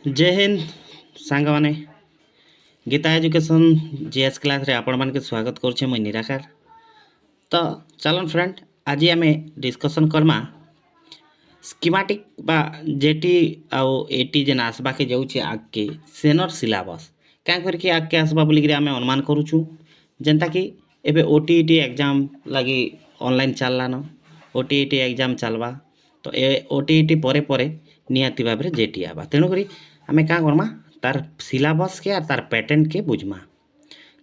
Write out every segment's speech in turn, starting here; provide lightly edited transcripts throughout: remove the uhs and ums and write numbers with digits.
जय हिंद सांग माने गीता एजुकेशन जीएस क्लास रे आपण मान के स्वागत करछे मुई निराकार। तो चलन फ्रेंड आज आम डिस्कसन करमा स्कीमेटिक बा जेटी आउ एटी जेन आसबा के जाउछे आगे सेनर सिलेबस क्या करके आगे आसबा बोलिक आम अनुमान करूछु जेनता कि एबे ओटीईटी एग्जाम लगी ऑनलाइन चललान ओटीईटी एग्जाम चलवा तो ए ओटीईटी परे परे निहाती भाव जेटी आवा तेणुक आम क्या करमा तार सिलेबस के और तार पैटर्न के बुझमा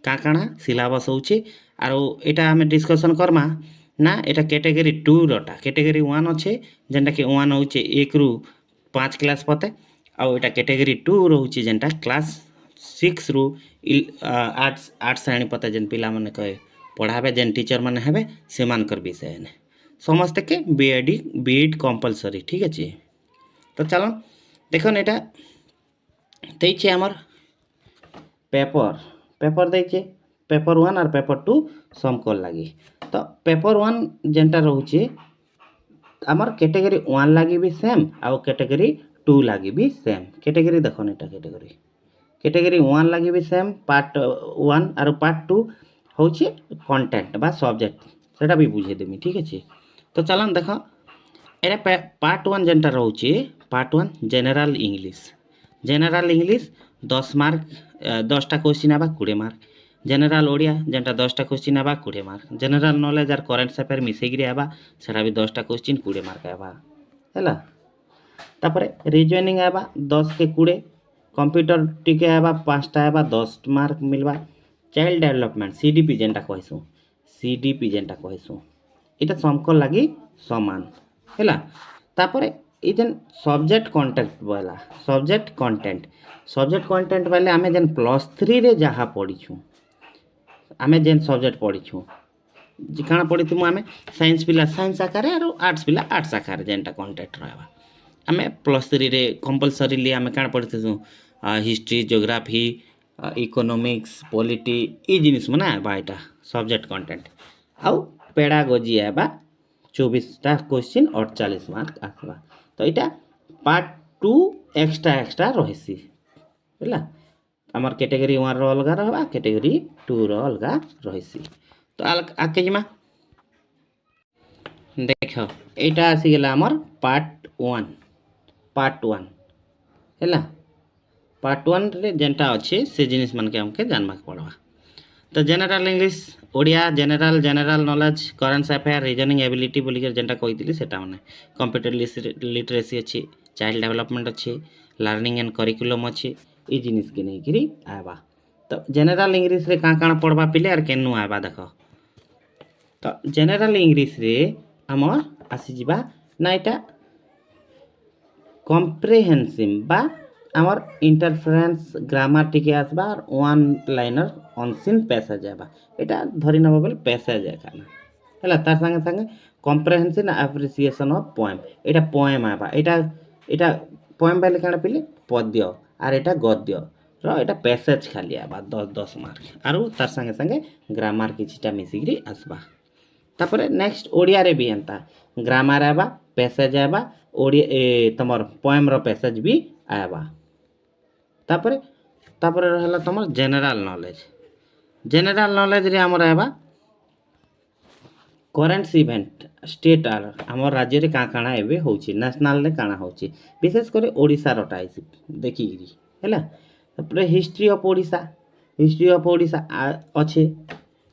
काଣା सिलेबस होउछि आरो एटा हमें डिस्कशन करमा ना एटा कैटेगरी 2 रटा कैटेगरी 1 अच्छे जेनटा कि 1 होउछि 1 रु 5 क्लास पते आउ एटा कैटेगरी 2 रहउछि जेनटा क्लास 6 रु 8 श्रेणी पते जेन पिला माने कहे पढ़ाबे जेन टीचर माने हेबे से मानकर विषय ने समस्त के बीएड कंपलसरी ठीक अछि। तो चलो देखन एटा देइछे हमर पेपर पेपर देइछे पेपर 1 और पेपर 2 समकल लगी। तो पेपर 1 जेनटा रहउछे आमर कैटेगरी 1 लगी भी सेम आउ कैटेगरी 2 लगी भी सेम कैटेगरी देखो एटा कैटेगरी 1 लगी भी सेम पार्ट 1 और पार्ट 2 होउछे कंटेंट बा सब्जेक्ट सेटा भी बुझे देमी ठीक अछि। तो चलन देखो एटा पार्ट 1 जेनटा रहउछे पार्ट 1 जनरल इंग्लिश 10 मार्क 10टा क्वेश्चन आबा 20 मार्क जनरल ओडिया जेनटा 10टा क्वेश्चन आबा 20 मार्क जनरल नॉलेज और करेंट अफेयर मिसेगिरी आबा सेटा भी 10टा क्वेश्चन 20 मार्क आबा हैला। तापरे रीजनिंग आबा 10 के 20 कंप्यूटर टिके आबा 5टा आबा 10 मार्क मिलबा चाइल्ड डेवलपमेंट सीडीपी जेनटा कहसु इटा समको लगी समान हैला। तापरे ई जेन सब्जेक्ट कंटेंट वाले आमे जेन +3 रे जहा पढ़ीछु आमे जेन सब्जेक्ट पढ़ीछु जिकाना पढ़ीथु आमे साइंस पिला साइंस आकार और आर्ट्स पिला आर्ट्स आकार जेनटा कंटेंट रहबा आमे +3 रे कंपलसरीली आमे काना पढ़ीथु हिस्ट्री ज्योग्राफी इकोनॉमिक्स पॉलिटी ई जिनिस मना आबा एटा सब्जेक्ट कंटेंट आउ पेडागोजी आबा 24टा क्वेश्चन 48 मार्क आसबा। तो इटा पार्ट 2 एक्स्ट्रा रहसी हैला आमर कैटेगरी 1 रो अलगा रहबा कैटेगरी 2 रो अलगा रहसी। तो आके जिमा देखो एटा आसी गेला आमर पार्ट 1 हैला पार्ट 1 रे जेनटा अच्छे से जिनिस मन के हमके जानबा पड़वा। तो general English Odia general knowledge current affair reasoning ability बोली के जेनटा कहितली सेटा माने कंप्यूटर लिटरेसी अच्छी चाइल्ड डेवलपमेंट अच्छी लर्निंग एंड करिकुलम अच्छी ई जिनिस के नहीं गिरी आबा। तो जनरल इंग्लिश रे का पढ़बा पिले और केनु आबा देखो। तो जनरल इंग्लिश रे हमर आसी जिबा ना एटा कॉम्प्रिहेंसिव बा आमर इंटरफेरेंस ग्रामर टिके आसबा और वन लाइनर अनसीन पैसेज आबा एटा धरि नबा बोले पैसेज एखाना हैला तार संगे संगे comprehensive appreciation of poem Etah poem आबा एटा पोएम बाले काना पिले पद्य और एटा गद्य रो एटा पैसेज खाली आबा 10 मार्क आरो तार संगे संगे ग्रामर किछटा मिसिग्री आसबा। तापरे नेक्स्ट ओडिया रे भी एंता ग्रामर आबा पैसेज आबा ओडिया तमर पोएम रो पैसेज भी आबा। तापरे रहला तमर जनरल नॉलेज रे हमर आबा करेंट इवेंट स्टेट आर हमर राज्य रे काଣା एबे होची नेशनल रे काଣା होची विशेष करे ओडिसा रटा आइसी देखि गिरी हैला। तापरे हिस्ट्री ऑफ ओडिसा अच्छे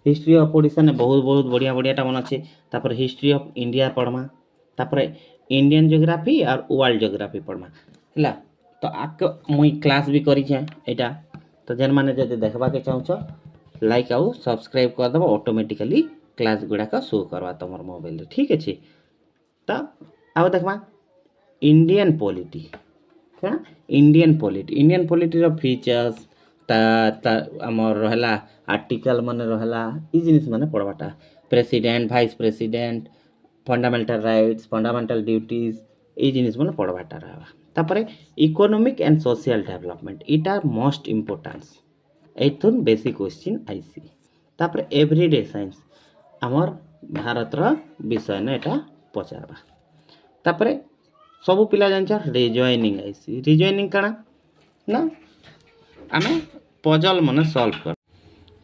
हिस्ट्री ऑफ ओडिसा ने बहुत बढ़िया टा मन अच्छे। तापरे हिस्ट्री ऑफ इंडिया पढ़मा तापरे इंडियन ज्योग्राफी और वर्ल्ड ज्योग्राफी पढ़मा हैला। तो आक मुई क्लास भी करी छे एटा तो जेन माने जदि देखबा के चाहछो लाइक आउ सब्सक्राइब कर दबो ऑटोमेटिकली क्लास गुडा का शो करवा तमर मोबाइल रे ठीक अछि। तो आउ देखबा इंडियन पॉलिटी रो फीचर्स ता हमर रहला आर्टिकल माने रहला ई जिनिस माने पढ़बाटा president vice president fundamental rights fundamental duties ई जिनिस माने पढ़बाटा रहबा। तापरे इकोनॉमिक एंड सोशल डेवलपमेंट इटा मोस्ट इम्पोर्टेंस एथुन बेसिक क्वेश्चन आईसी। तापरे एवरीडे साइंस हमर भारत रो विषय ने एटा पचारबा। तापरे सब पिला जानछ रिजॉइनिंग आईसी रिजॉइनिंग काना ना आमे पजल मन सॉल्व कर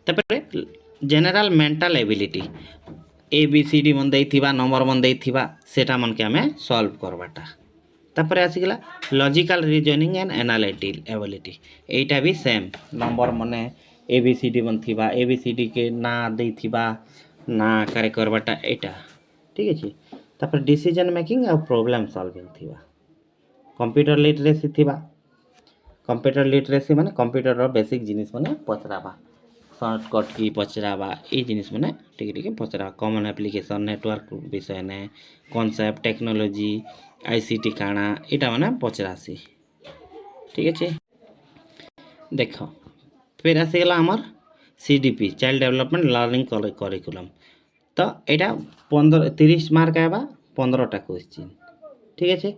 तापर general mental ability A B C D मन देथिबा नंबर मन देथिबा सेटा मन के आमे सॉल्व करबाटा तापर आसीगला logical reasoning and analytical ability एटा भी सेम नंबर मने ए बी सी डी मन थिबा ए बी सी डी के ना देथिबा ना करे करबाटा एटा ठीक अछि तापर डिसीजन मेकिंग और प्रॉब्लम सॉल्विंग थिबा कंप्यूटर लिटरेसी थिबा कंप्यूटर लिटरेसी माने कंप्यूटर रो बेसिक जिनिस माने पचराबा शॉर्टकट की पचराबा ये जिनिस माने टिके टिके पचराबा कॉमन एप्लीकेशन नेटवर्क विषय ने कॉन्सेप्ट टेक्नोलॉजी आईसीटी काना एटा माने पचरासी ठीक अछि देख फिर आसीगला हमर CDP child development learning curriculum तो एटा 30 मार्क आबा 15टा क्वेश्चन ठीक अछि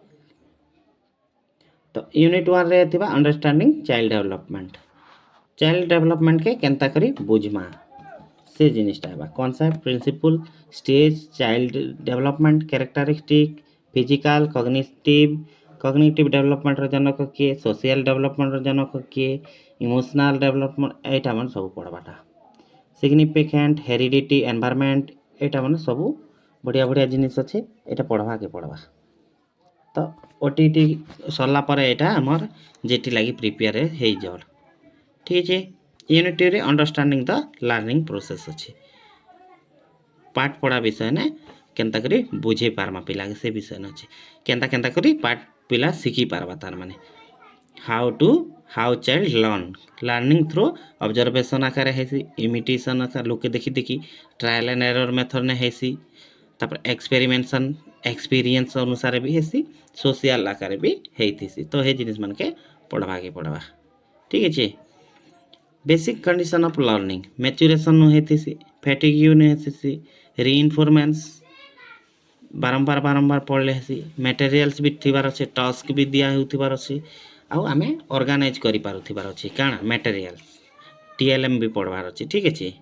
तो यूनिट 1 रे थिबा अंडरस्टैंडिंग चाइल्ड डेवलपमेंट के केनता करी बुझमा से जिनिसटा आबा concept principle stage child development characteristic physical cognitive development रो जनक के सोशल डेवलपमेंट रो जनक के इमोशनल डेवलपमेंट एटा मन सब पढ़बाटा सिग्निफिकेंट हेरिडिटी एनवायरनमेंट एटा मन सब बढ़िया बढ़िया जिनिस अछि एटा पढ़वा के पढ़वा तो ओटीटी सरला पर एटा हमर जेटी लागि प्रिपेयर हे जल ठीक है यूनिट 2 रे अंडरस्टैंडिंग द लर्निंग प्रोसेस अछि पाठ पढ़ा विषय ने केनता करी बुझे पारमा पिला के से विषय न अछि केनता केनता करी पाठ पिला सिखी पारबा तार माने how child learning through observation आकार हेसी इमिटेशन आकार लोके देखि देखि ट्रायल एंड एरर मेथड ने हेसी तापर एक्सपीरियंस अनुसार भी हेसी सोशल आकार भी हेतिसी तो हे जिनिस मन के पढ़वा ठीक अछि basic condition of learning maturation नो हेतिसी फैटिग्यू ने हेतिसी रीइंफोर्समेंट्स बारंबार पढ़ले हेसी मटेरियल्स भी थिबार अछि टास्क भी दिया हेउथिबार अछि आउ आमे ऑर्गेनाइज करि पारुथिबार अछि काना मटेरियल्स टीएलएम भी पढ़वार अछि ठीक अछि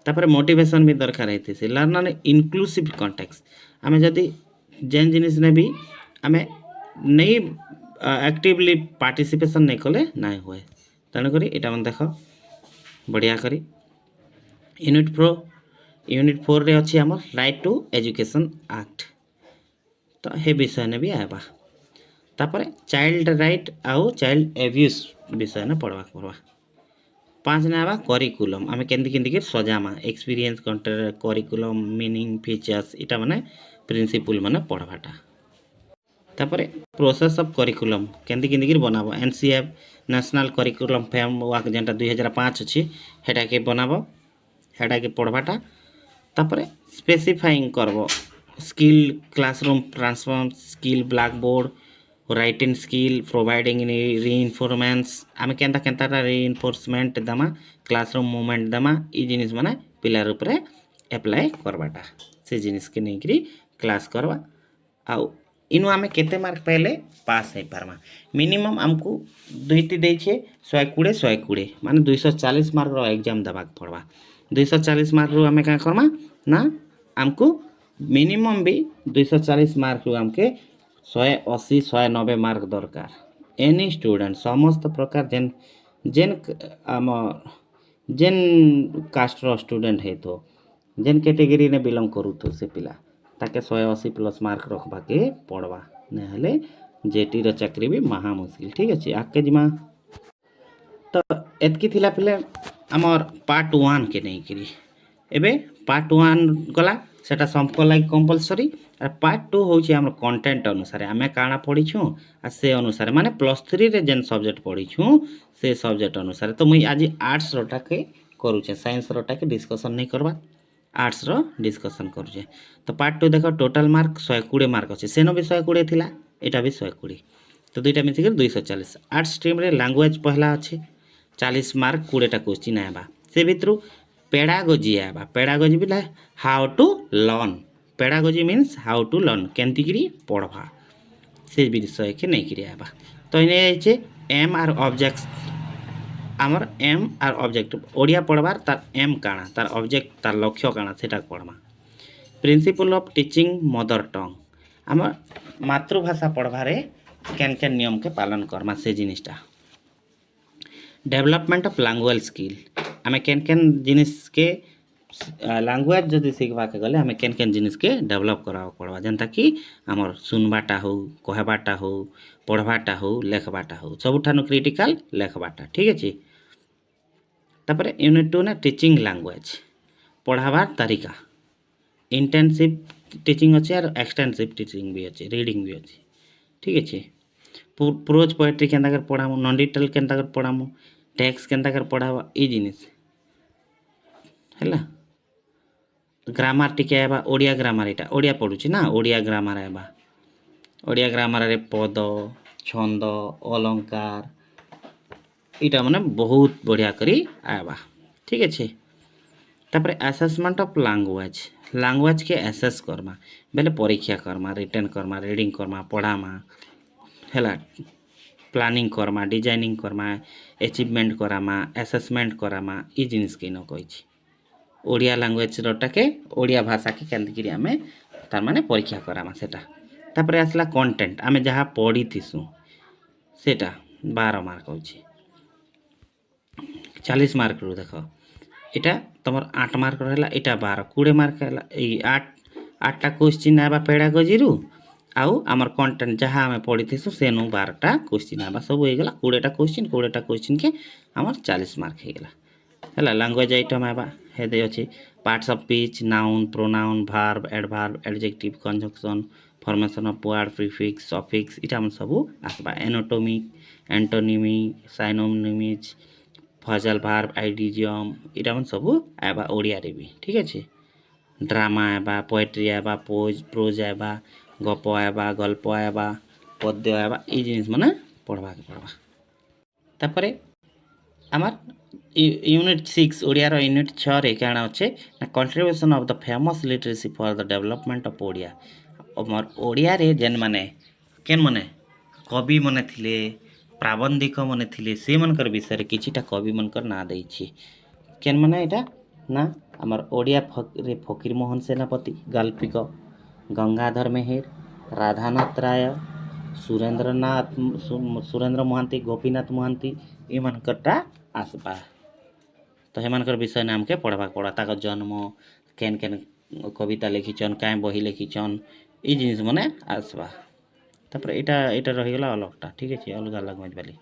तापर मोटिवेशन भी दरकार हेतिसी लर्नर इंक्लूसिव कॉन्टेक्स्ट आमे जदी जेन जिनिस ने भी आमे नहीं एक्टिवली पार्टिसिपेशन नहीं कले नाही होए तण करी एटा मन देखो बढ़िया करी यूनिट 4 रे अछि हमर राइट टू एजुकेशन एक्ट तो हे विषय ने भी आबा तापर चाइल्ड राइट आउ चाइल्ड एब्यूज विषय ने पढ़वा 5 ने आबा करिकुलम आमे केंदी के सजामा एक्सपीरियंस करिकुलम मीनिंग फीचर्स इटा माने प्रिंसिपल माने पढ़वाटा तापर प्रोसेस ऑफ करिकुलम केंदी के बनाबो एनसीएफ नेशनल करिकुलम फ्रेमवर्क जेंटा 2005 अछि हेटा के बनाबो हेटा के पढ़वाटा तापर स्पेसिफाइंग करबो skill classroom transform skill black board writing skill providing reinforcements आमे केंता रीइंफोर्समेंट दमा क्लासरूम मूवमेंट दमा ई जिनिस माने पिलार ऊपर अप्लाई करबाटा से जिनिस के नै करी क्लास करबा आउ इनु आमे केते मार्क पहले पास है पारमा मिनिमम हमको दुईटी दै छे 120 माने 240 मार्क रो एग्जाम दबाक पड़बा 240 मार्क रो आमे का करमा ना हमको मिनिमम भी 240 मार्क रो हमके 180 190 मार्क दरकार एनी स्टूडेंट समस्त प्रकार जेन कास्ट रो स्टूडेंट है तो जेन कैटेगरी ने बिलोंग करू तो से पिला ताके 180 प्लस मार्क रखबा के पड़वा ने हले जेटी रो चाकरी भी महा मुश्किल ठीक अछि आके जिमा तो एतकी थिला पिले हमर पार्ट 1 के नहीं करी एबे पार्ट 1 गला सेटा संको लाइक कंपलसरी और पार्ट 2 होछि हमर कंटेंट अनुसार हमें काना पढ़ी छु आ से अनुसार माने प्लस 3 रे जेन सब्जेक्ट पढ़ी छु से सब्जेक्ट अनुसार तो मुई आज आर्ट्स रोटा के करू छे साइंस रोटा के डिस्कशन नहीं करबा आर्ट्स रो डिस्कशन करू छे तो पार्ट 2 देखो टोटल मार्क 120 मार्क अछि सेनो भी 120 थिला एटा भी 120 तो दुईटा मिसी के 240 आर्ट्स स्ट्रीम रे लैंग्वेज पहला अछि 40 मार्क 20 टा क्वेश्चन आबा से भितरु पेडागोजी आबा पेडागोजी बिला how to learn pedagogy means how to learn केंती करी पढ़वा से विषय के नहीं करी आबा तो इने छे एम आर ऑब्जेक्ट्स आमर एम आर ऑब्जेक्ट ओडिया पढ़वार तार एम काना तार ऑब्जेक्ट तार लक्ष्य काना सेटा पढ़मा principle of teaching mother tongue आमर मातृभाषा पढ़वारे केन केन नियम के पालन करमा से जिनिसटा डेवलपमेंट ऑफ लैंग्वेज स्किल आमे केन केन जिनिस के लैंग्वेज जदि सीखबा के गले हमें केन केन जिनिस के डेवलप करा पड़वा जेनता कि हमर सुनबाटा हो कहबाटा हो पढ़बाटा हो लेखबाटा हो सबुठानु क्रिटिकल लेखबाटा ठीक अछि तापर यूनिट 2 ना टीचिंग लैंग्वेज पढ़ाबार तरीका इंटेंसिव टीचिंग अच्छे और एक्सटेंसिव टीचिंग भी अच्छे रीडिंग भी अच्छे ठीक अच्छे प्रोज पोएट्री केन्ता कर पढ़ामु नॉन डिटेल केन्ता कर पढ़ामु टेक्स्ट केन्ता कर पढ़ावा ई जिनिस हैला ग्रामर टिके आबा ओडिया ग्रामर एटा ओडिया पढुछि ना ओडिया ग्रामर आबा ओडिया ग्रामर रे पद छंद अलंकार इटा माने बहुत बढ़िया करी आबा ठीक अच्छे तापर असेसमेंट ऑफ लैंग्वेज लैंग्वेज के एसेस करमा बेले परीक्षा करमा रिटन करमा रीडिंग करमा पढ़ामा हैला planning Karma designing Karma achievement करामा असेसमेंट करामा ई जिनिस के न कहिछि ओडिया लैंग्वेज रोटा के ओडिया भाषा के केंदगिरी आमे तार माने परीक्षा करामा सेटा तापर आसला कंटेंट आमे जहा पढ़ी थिसु सेटा 12 मार्क होछि 40 मार्क रो देखो एटा तमर 8 मार्क रहला एटा 12 20 मार्क हला ए 8टा क्वेश्चन आबा पेडागोजी रु आउ आमर कंटेंट जहा हमें पढ़ी थिसु सेनु 12टा क्वेश्चन आबा सब हो गेला 20टा क्वेश्चन के हमर 40 मार्क हे गेला हला लैंग्वेज आइटम आबा हे दे अछि parts of speech noun pronoun verb adverb adjective conjunction formation of word prefix suffix इटा हम सब आसबा एनाटॉमी एंटोनिमी साइनोनिम्स फजल वर्ब आइडियम इटा हम सब आबा ओडिया रे भी ठीक अछि ड्रामा आबा पोएट्री आबा प्रोज आबा गप आबा गल्प आबा पद्य आबा ई जिनिस माने पढ़बा के पड़बा तापरे आमार यूनिट 6 ओडिया रो यूनिट 6 रे काना अछि ना contribution of the famous literacy for the development of Odia हमर ओडिया रे जेन माने केन माने कवि माने थिले प्राबंधिक माने थिले से मनकर विषय रे किछिटा कवि मनकर ना दै छी केन माने एटा ना हमर ओडिया फकीर मोहन सेनापति गाल्पिक गंगाधर मेहेर राधानाथ राय सुरेंद्र महांती गोपीनाथ महांती ए मनकरटा आसबा तो हेमनकर विषय नाम के पढ़बा पड़ा ताक जन्म केन केन कविता लिखिछन काय बही लिखिछन ई जिनिस माने आसबा तापर एटा रहि गेला अलगटा ठीक अछि अलग अलग मत बाली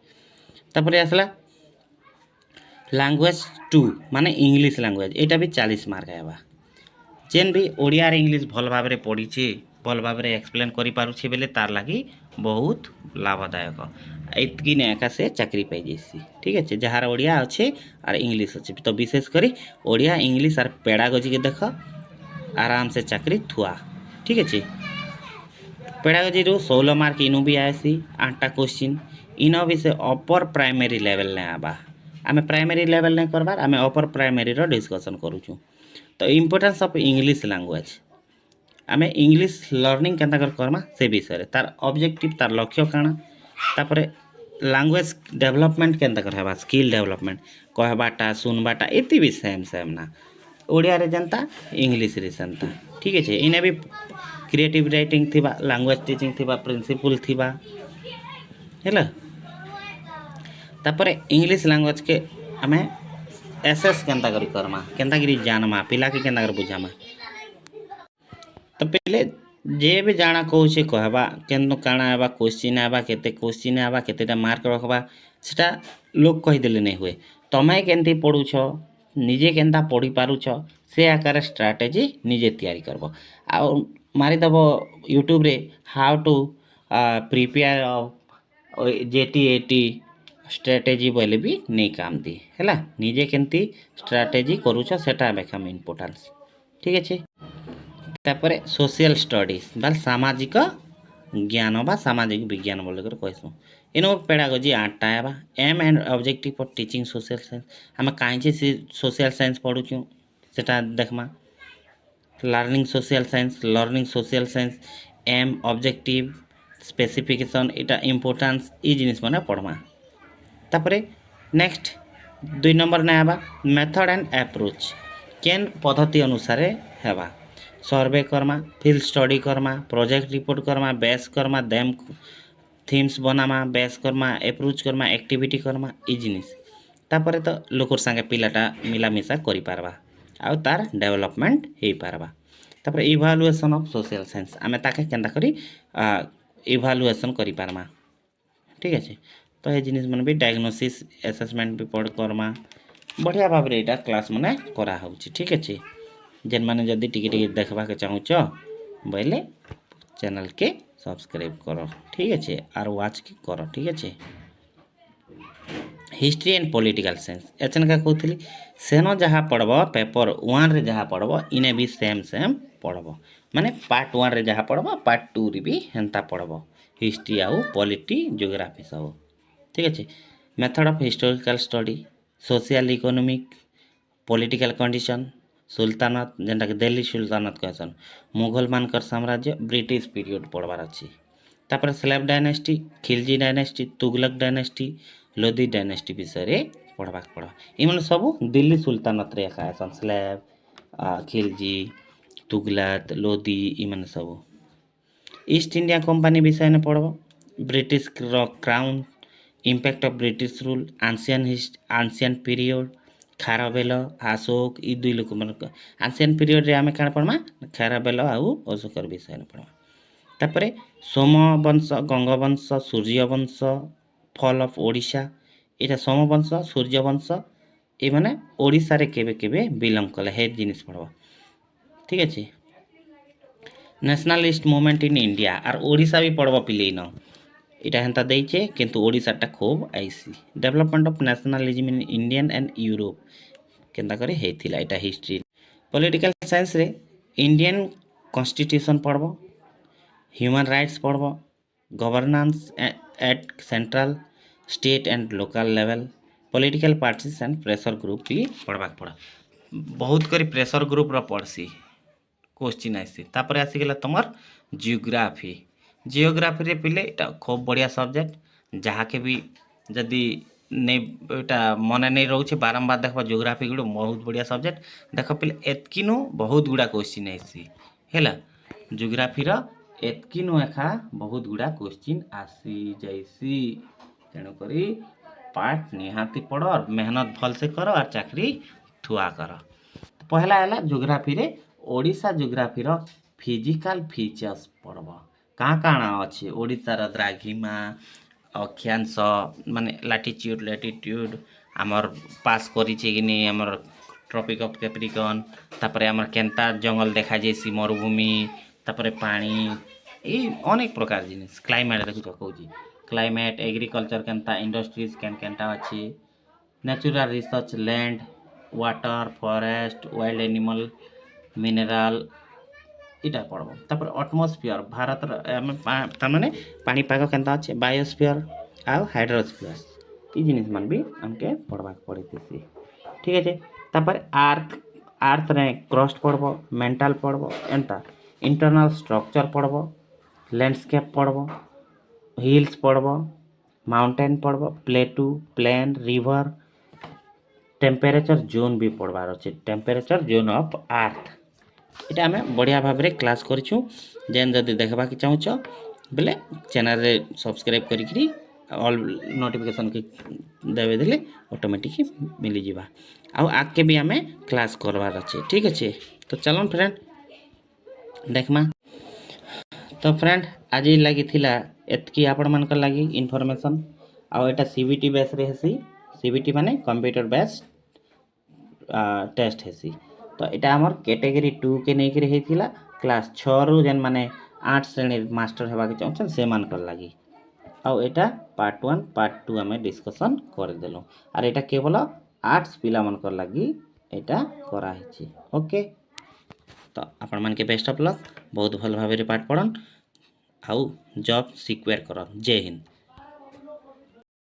तापर आसला लैंग्वेज 2 माने इंग्लिश लैंग्वेज एटा भी 40 मार्क आबा जेन भी ओडिया रे इंग्लिश भल भाव रे पढ़ी छी भल भाव रे एक्सप्लेन करि पारु छी बेले तार लागि बहुत लाभदायक एतकी ने एका से चाकरी पाई जेसी ठीक अछि जहार ओडिया अछि और इंग्लिश अछि तो विशेष करी ओडिया इंग्लिश और पेडागोजी के देखो आराम से चाकरी थुआ ठीक अछि पेडागोजी रो 16 मार्क इनु भी आसी 8टा क्वेश्चन इनो भी से अपर प्राइमरी लेवल ने आबा आमे प्राइमरी लेवल ने करबार आमे अपर प्राइमरी रो डिस्कशन करूछु तो इंपोर्टेंस ऑफ इंग्लिश लैंग्वेज आमे इंग्लिश लर्निंग केनता करमा से विषय रे तार ऑब्जेक्टिव तार लक्ष्य काना तापरे लैंग्वेज डेवलपमेंट केनता करबा स्किल डेवलपमेंट कहबाटा सुनबाटा एति भी सेम ना ओडिया रे जनता इंग्लिश रे संता ठीक अछि इने भी क्रिएटिव राइटिंग थिबा लैंग्वेज टीचिंग थिबा प्रिंसिपल थिबा हैला तापरे इंग्लिश लैंग्वेज के हमें एसएस केनता करी करमा केनता करी जानमा पिला के केनता कर बुझामा तो पहले जे भी जाना कहू से कहबा केन काना आबा क्वेश्चन आबा केतेटा मार्क रखबा सेटा लोग कहि देले नै हुए तमे केनती पढु छ निजे केनता पढी पारु छ से आकार स्ट्रेटजी निजे तैयारी करबो आ मारी दबो यूट्यूब रे how to prepare JT strategy बोले भी नहीं काम दी हैला निजे केनती स्ट्रेटजी करू छ सेटा बेखम इंपोर्टेंस ठीक अछि तापरे सोशल स्टडीज बाल सामाजिक ज्ञान बा सामाजिक विज्ञान बोले कर कहसु इनो पेडागोजी 8टा आबा aim and objective for teaching social science हम काहे से सोशल साइंस पढु छु सेटा देखमा learning social science aim objective specification एटा इंपोर्टेंस ई जिनिस माने पढमा तापरे नेक्स्ट 2 नंबर ने आबा मेथड एंड अप्रोच केन पद्धति अनुसार हेबा सर्वे करमा फील्ड स्टडी करमा प्रोजेक्ट रिपोर्ट करमा बेस करमा देम थीम्स बनामा बेस करमा अप्रोच करमा एक्टिविटी करमा ई जिनिस तापर तो लोकर संगे पिलाटा मिलामिशा करि पारबा आउ तार डेवलपमेंट हो पारबा। तापर इभालुएसन ऑफ सोशल साइंस आमे ताके केनता करी इभालुएसन करि पारमा। ठीक अच्छे तो ये जिनिस मन भी डायग्नोसिस असेसमेंट भी पढ़ करमा बढ़िया भाव रे एटा क्लास माने करा होउची। ठीक अच्छे जेन माने जदी टिके टिके देखबा के चाहूच बोले चैनल के सब्सक्राइब करो। ठीक अच्छे आर वाच के करो। ठीक अच्छे हिस्ट्री एंड पॉलिटिकल साइंस एचन का कहतली सेनो जहाँ पढ़ब पेपर 1 रे जहाँ पढ़ब इने भी सेम पढ़ब माने पार्ट 1 रे जहाँ पढ़ब पार्ट 2 रे भी हेंता पढ़ब हिस्ट्री आउ पॉलिटी ज्योग्राफी सब। ठीक अच्छे method of historical study social economic political condition सुल्तानत जेनटा कि दिल्ली सुल्तानत कहसन मुगल मानकर साम्राज्य ब्रिटिश पीरियड पढ़बार अच्छी। तापर slave dynasty Khilji dynasty Tughlaq dynasty Lodhi dynasty विषय पढ़वा पड़ा इन सब दिल्ली सुल्तानत रे एकासन स्लेव खिलजी तुगलक लोधी इन सब। ईस्ट इंडिया कंपनी विषय ने पढ़ब British Crown impact of British rule ancient period Kharavela Ashoka ई दुई लोक मन आंसियन पीरियड रे आमे काण पढ़मा खारबेल आउ अशोकर विषय ने पढ़मा। तापरे सोमवंश गंगवंश सूर्यवंश फॉल ऑफ ओडिशा एटा सोमवंश सूर्यवंश ए माने ओडिशा रे केबे केबे बिलोंग कले हे जिनिस पढ़वा। ठीक अछि नेशनलिस्ट मूवमेंट इन इंडिया आर ओडिशा भी पढ़वा पिले न एटा हेंता दैछे किंतु ओडिशा टा खूब आईसी development of nationalism in Indian and Europe केंता करे हेथिला एटा हिस्ट्री। पॉलिटिकल साइंस रे इंडियन कॉन्स्टिट्यूशन पढ़बो ह्यूमन राइट्स पढ़ब governance at central state and local level political parties and pressure group भी पढ़वा पड़ा बहुत करी प्रेशर ग्रुप रो पढ़सी क्वेश्चन आसी। तापर आसीगला तुमर जियोग्राफी रे पिले एटा खूब बढ़िया सब्जेक्ट जहाँ के भी जदि नहीं एटा मन नहीं रोचे बारंबार देखबा जियोग्राफी गुड़ बहुत बढ़िया सब्जेक्ट देख पिले एतकिनु बहुत गुड़ा क्वेश्चन आसी हैला जियोग्राफी रो एतकिनु एखा बहुत गुड़ा क्वेश्चन आसी जैसी तेणु करी पार्ट निहाती पढ़ और मेहनत भल से कर और चाकरी थुआ कर। पहला है जियोग्राफी रे ओडिशा जियोग्राफी रो फिजिकल फीचर्स पढ़ब कहाँ कहाँ अच्छे ओडिशा रो द्राघिमा अक्षांश माने लैटिट्यूड लैटिट्यूड आमर पास करी कि नहीं आमर ट्रॉपिक ऑफ कैप्रिकॉर्न तापरे आमर केंता जंगल देखा जैसी मरुभूमि तापरे पानी ये अनेक प्रकार जिनिस क्लाइमेट देखु कहूँ क्लाइमेट एग्रीकल्चर केंता इंडस्ट्रीज केंता अच्छी natural research land water forest wild animal mineral इटा पढ़ब। तापर एटमॉस्फेयर भारत तार पानीपाग केंता अच्छे बायोस्फीयर आउ हाइड्रोस्फीयर ई जिनिस मन भी हमके पढ़वा पड़े। ठीक है तापर अर्थ रे क्रस्ट पढ़ब मेंटल पढ़ब एंता इंटरनल स्ट्रक्चर पढ़ब लैंडस्केप पढ़ब हिल्स पढ़ब माउंटेन पढ़ब plateau plain river temperature zone भी पढ़वार अच्छे टेम्परेचर जोन ऑफ अर्थ इटा हमें बढ़िया भाव में क्लास करूँ जेन जदि देखबा के चाहूच बोले चैनल रे सब्सक्राइब करी ऑल नोटिफिकेशन के देवे देले ऑटोमेटिक मिली जीवा आउ आगे भी हमें क्लास करवार अच्छे। ठीक अच्छे तो चलो फ्रेंड देखमा तो फ्रेंड आज लगी थिला एतकी आपण मानकर लगी इनफॉरमेशन आउ एटा सीबीटी बेस रे हेसी सीबीटी माने कंप्यूटर बेस्ड टेस्ट हेसी तो यहाँ आमर कैटेगरी 2 के नहीं करी हेतिला क्लास 6 रु जेन माने 8 श्रेणी मास्टर हेबा के चाहछन से मानकर लागी आउ एटा पार्ट 1 पार्ट 2 हमें डिस्कशन कर देलो और एटा केवल आर्ट्स पिला मानकर लागी एटा करा हेछि। ओके तो आपण मान के बेस्ट ऑफ लक बहुत भल भाबे रे पाठ पढ़न आउ जॉब सिक्योर कर। जय हिंद।